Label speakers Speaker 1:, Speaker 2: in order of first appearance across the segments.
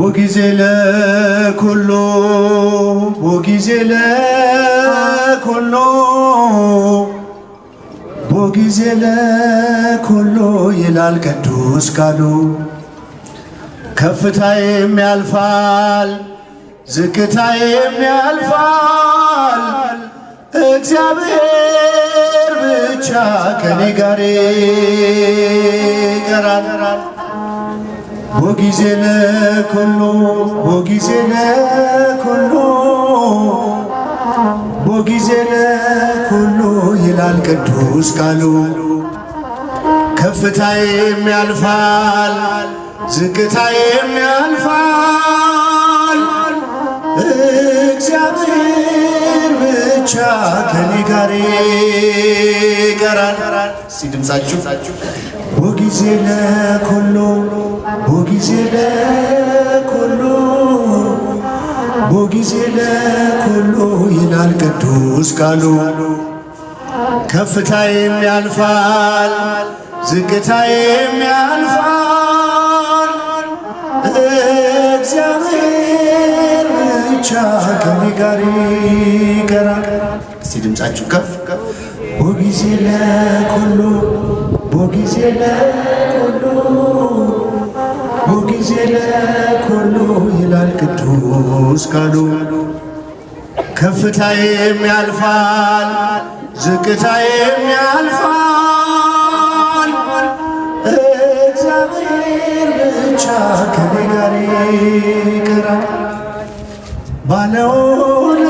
Speaker 1: ወጊዜ ለኩሉ ወጊዜ ለኩሉ ወጊዜ ለኩሉ ይላል ቅዱስ ቃሉ። ከፍታዬም ያልፋል ዝቅታዬም ያልፋል፣ እግዚአብሔር ብቻ ከኔ ጋር ይቀራል። ወጊዜ ለኩሉ ወጊዜ ለኩሉ ወጊዜ ለኩሉ ይላል ቅዱስ ቃሉ። ከፍታዬም ያልፋል ዝቅታዬም ያልፋል፣ እግዚአብሔር ብቻ ከኔ ጋር ይቀራል። እስቲ ድምፃችሁ ወጊዜ ለኩሉ ወጊዜ ለኩሉ ወጊዜ ለኩሉ ይላል ቅዱስ ቃሉ። ከፍታዬም ያልፋል ዝቅታዬም ያልፋል፣ እግዚአብሔር ብቻ ከኔ ጋር ይቀራል። እስቲ ድምፃችሁ ከፍ ወጊዜ ለኩሉ ወጊዜ ለኩሉ ወጊዜ ለኩሉ ይላል ቅዱስ ቃሉ። ከፍታዬም ያልፋል ዝቅታዬም ያልፋል፣ እግዚአብሔር ብቻ ከኔ ጋር ይቀራል።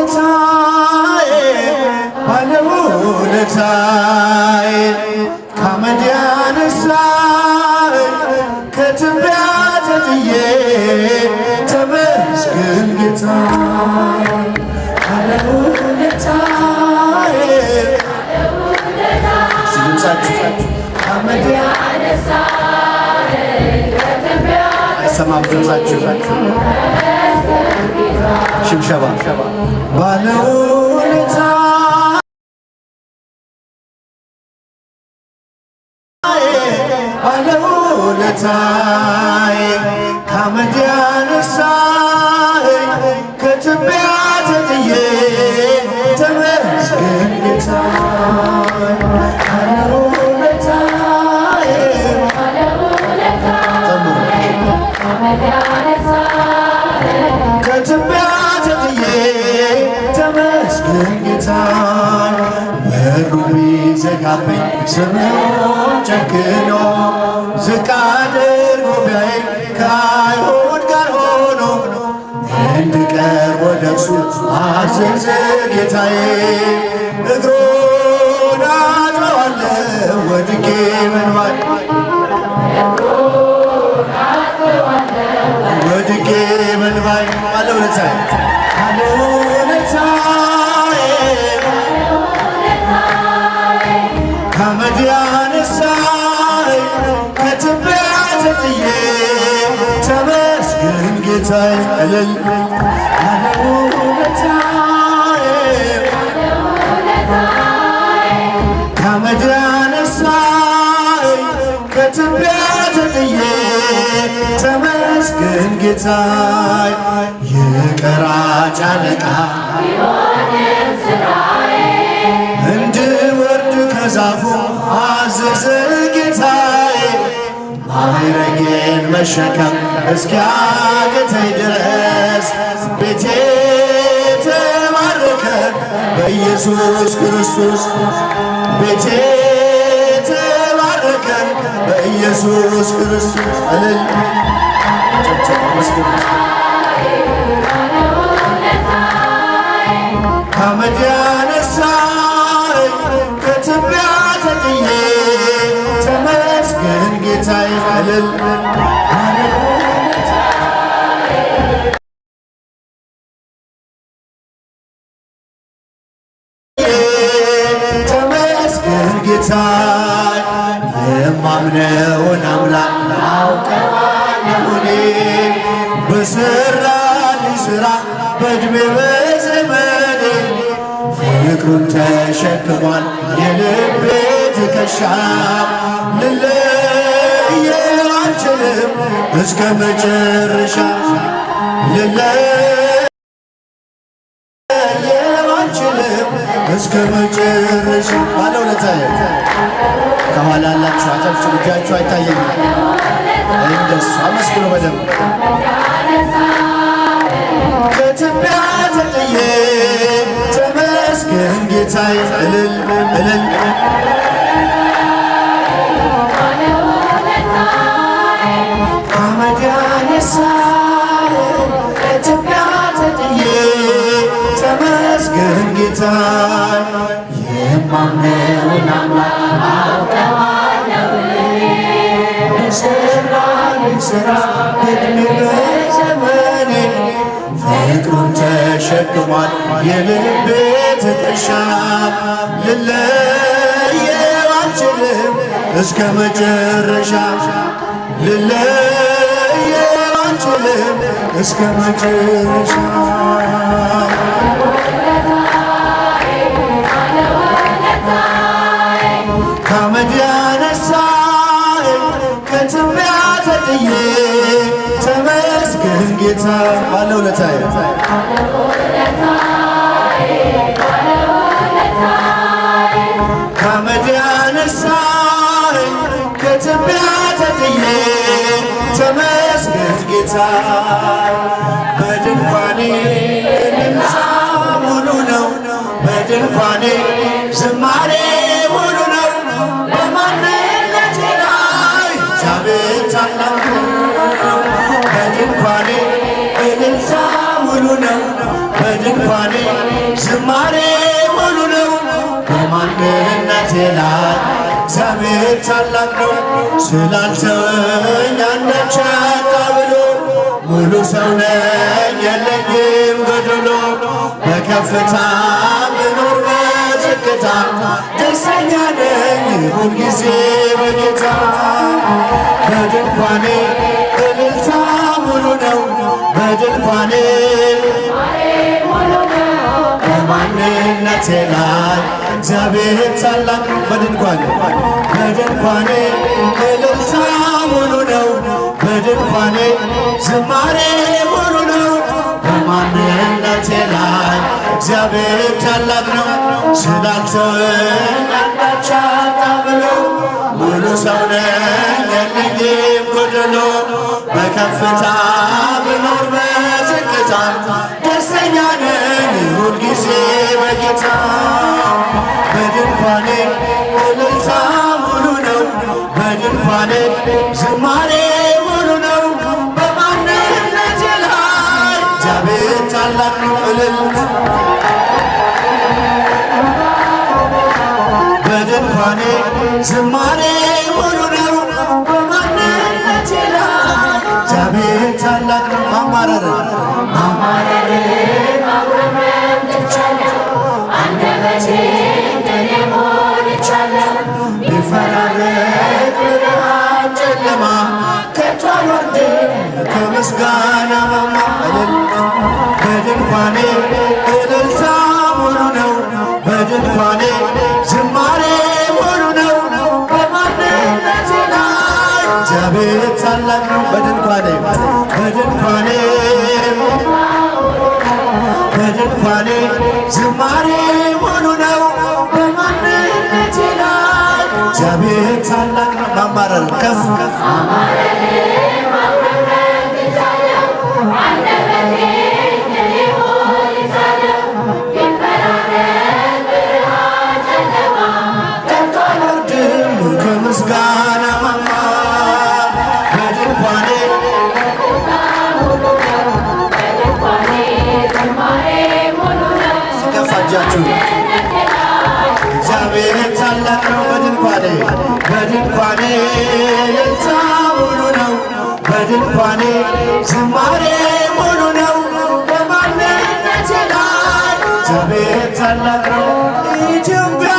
Speaker 1: ባለውለታዬ ባለውለታዬ ከአመድ ያነሳኝ ከትቢያ ተጥዬ ተመስገን ጌታ። ባለውለታዬ ሲድምጻችሁ ከአመድ ያነሳኝ ከትቢያ አይሰማም ድምጻችሁ ሽብሸባ ባለውለታ ባለውለታዬ ከአመድ ያነሳኝ ከትቢያ ተጥዬ ተመስገን ጌታ። ባለውለታዬ ከትቢያ ተጥዬ ተመስገን ጌታ። በሩ ቢዘጋብኝ ስምዖን ጨክኖ ዝቅ አድርጎ ቢያየኝ ከአይሁድ ጋር ሆኖ እንድቀርብ ወደ እርሱ አዘዘ ጌታዬ። እግሩን አጥበዋለሁ ወድቄ በእንባዬ ወድቄ በእንባዬ ባለውለታዬ ባለውለታዬ ከአመድ ያነሳኝ ከትቢያ ተጥዬ ተመስገን ጌታዬ። እልል ባለውለታዬ ከአመድ ያነሳኝ ከትቢያ ተጥዬ ተመስገን ጌታዬ። የቀራጭ አለቃ እንድወርድ ከዛፉ አዘዘ ጌታዬ። ማዕረጌን መሸከም እስኪያቅተኝ ድረስ ቤቴ ተባረከ በኢየሱስ ክርስቶስ። ቤቴ ተባረከ በኢየሱስ ክርስቶስ። እልል ከአመድ ያነሳኝ ከትቢያ ተጥዬ ተመስገን ጌታዬ። እልል ተመስገን ጌታዬ። የማምነውን አምላክ አውቀዋለሁ እኔ በሠራልኝ ሥራ በዕድሜ በዘመኔ ፍቅሩን ተሸክሟል የልቤ ትከሻ ልለየው አልችልም እስከ መጨረሻ እስከ መጨረሻ ባለውለታዬ ከኋላ ያላችሁ አጨብጭቡ፣ እጃችሁ አይታየኝም። እንደሱ አመስግኑ በደንብ ከኢትዮጵያ ተጥዬ ተመስገን ጌታዬ እልል እልል ከአመድ ያነሳኝ ከኢትዮጵያ ተጥዬ ተመስገን ጌታዬ የማምነውን አምላክ አውቀዋለሁ የሠራልኝ ሥራ ዕድሜ በዘመኔ ፍቅሩን ተሸክሟል የልቤ ትከሻ ልለየው አልችልም እስከ መጨረሻ ልለየው አልችልም እስከ መጨረሻ ከአመድ ያነሳኝ ከትቢያ ተጥዬ ተመስገን ጌታ ባለውለታዬ ከአመድ ያነሳኝ ከትቢያ ተጥዬ ተመስገን ጌታ በድንኳኔ እልልታ ሙሉ ነው በድንኳኔ ዝማሬ ሙሉ ነው በማንነቴ ላይ እግዚአብሔር ታላቅ ነው በድንኳኔ እልልታ ሙሉ ነው በድንኳኔ ዝማሬ ሙሉ ነው በማንነቴ ላይ እግዚአብሔር ታላቅ ነው ስላልተወኝ አንዳች አጣ ብሎ ሙሉ ሰው ነኝ የለኝም ጎደሎ በከፍታ ብኖር በዝቅታ ደስተኛ ነኝ ሁልጊዜ በጌታ በድንኳኔ እልልታ ሙሉ ነው በድንኳኔ በማንነቴ ላይ እግዚአብሔር ታላቅ ነው በድንኳኔ እልልታ ሙሉ ነው በድንኳኔ ዝማሬ ሙሉ ነው በማንነቴ ላይ እግዚአብሔር ታላቅ ነው ስላልተወኝ አንዳች አጣ ብሎ ሙሉ ሰው ነኝ የለኝም ጎደሎ በከፍታ ብኖር በዝቅታ ደስተኛ ነኝ ሁልጊዜ በጌታ በድንኳኔ እልልታ ሙሉ ነው በድንኳኔ ዝማሬ ሙሉ ነው በማንነቴ ላይ እግዚአብሔር ታላቅ ነው እልልታ በድንኳኔ ዝማሬ ሙሉ ነው በማንነቴ ላይ እግዚአብሔር ታላቅ ነው ማማረር ማጉረምረም ትቻለሁ አንደበቴ እንደኔ ሞልቻለሁ ቢፈራረቅ ብርሃን ጨለማ ከቶ አልወርድም ከምስጋና ማማ በድንኳኔ እልልታ ሙሉ ነው በድንኳኔ ዝማሬ ሙሉ ነው በማንነቴ ላይ እግዚአብሔር ታላቅ ነው በድንኳኔ ዝማሬ ሙሉ ነው በማንነቴ ላይ እግዚአብሔር ታላቅ ነው ማማረር ከፍ ከምስጋና ማማ በድንኳኔ ከፍ እጃችሁ እግዚአብሔር ታላቅ ነው በድንኳኔ እልልታ ሙሉ ነው በድንኳኔ ዝማሬ ሙሉ ነው በማንነቴ ላይ እግዚአብሔር ታላቅ ነው ኢትዮጵያ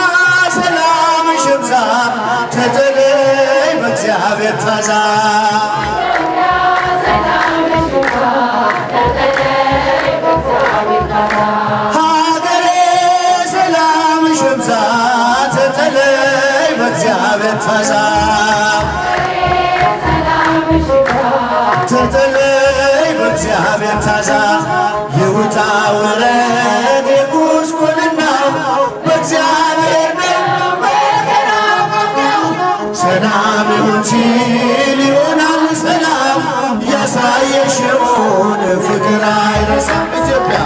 Speaker 1: ሰላምሽ ይብዛ ተጠለይ በእግዚአብሔር ታዛ ሀገሬ ሰላምሽ ይብዛ ተጠለይ በእግዚአብሔር ታዛ እግዚአብሔር ታዛ የውጣ ውረድ የጉስቁልናው በእግዚአብሔር ሰላም ይሁን ሲል ይሆናል ሰላም ያሳየሽውን ፍቅር አይረሳም ኢትዮጵያ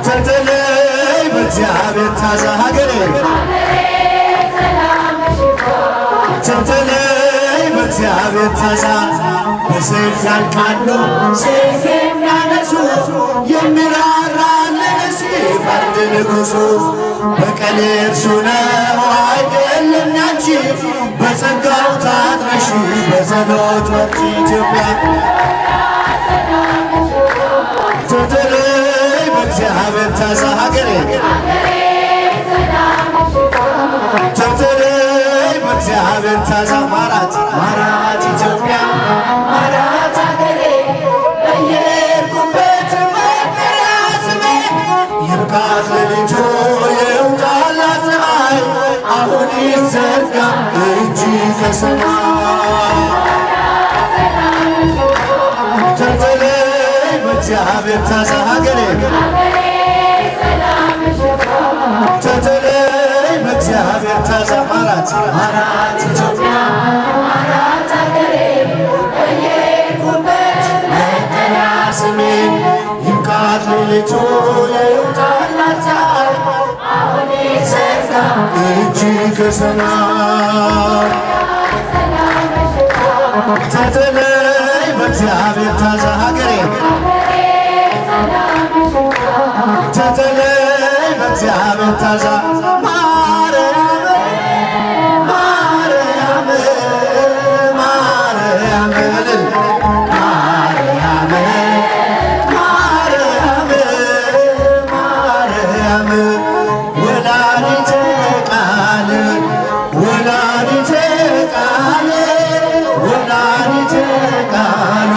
Speaker 1: ተተለይ በእግዚአብሔር ታዛ ሀገሬ ተተለይ በእግዚአብሔር ታዛ በሰይፍ ያልቃሉ ሰይፍ የሚያነሱ የሚራራልን ሲፈርድ ንጉሡ በቀል እርሱ ነው አይደለም ያንቺ በጸጋው ታጥረሽ በጸሎት ወርቂ ኢትዮጵያ ተተለይ በእግዚአብሔር ታዛ ሀገሬ ተተለይ በእግዚአብሔር ታዛ ማራት ማራት ኢትዮጵያ ማራት ሀገሬ በየሄድኩበት መጠሪያ ስሜ ይብቃት ሌሊቱ የውጣላት ፀሐይ አሁን ይዘርጋ እጅ ከሰማይ ተተለይ በእግዚአብሔር ታዛ ሀገሬ ተተለይ በእግዚአብሔር ታዛ ማራት ማራት ኢትዮጵያ ማራት ሀገሬ በየሄድኩበት መጠሪያ ስሜ ይብቃት ሌሊቱ የውጣላት ፀሐይ አሁን ይዘርጋ እጅ ከሰማይ ተተለይ በእግዚአብሔር ታዛ ሀገሬ ተተለይ በእግዚአብሔር ታዛ ማርያም ማርያም ማርያም ማርያም ማርያም ማርያም ወላዲተ ቃል ወላዲተ ቃል ወላዲተ ቃል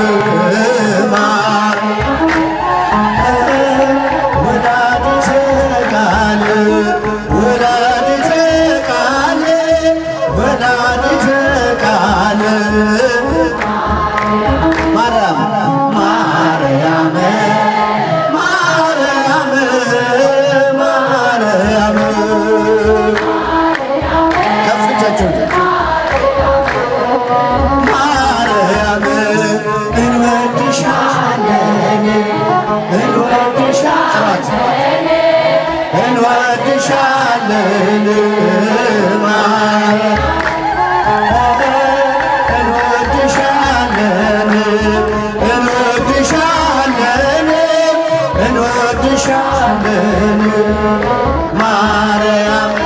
Speaker 1: እንወድሻለን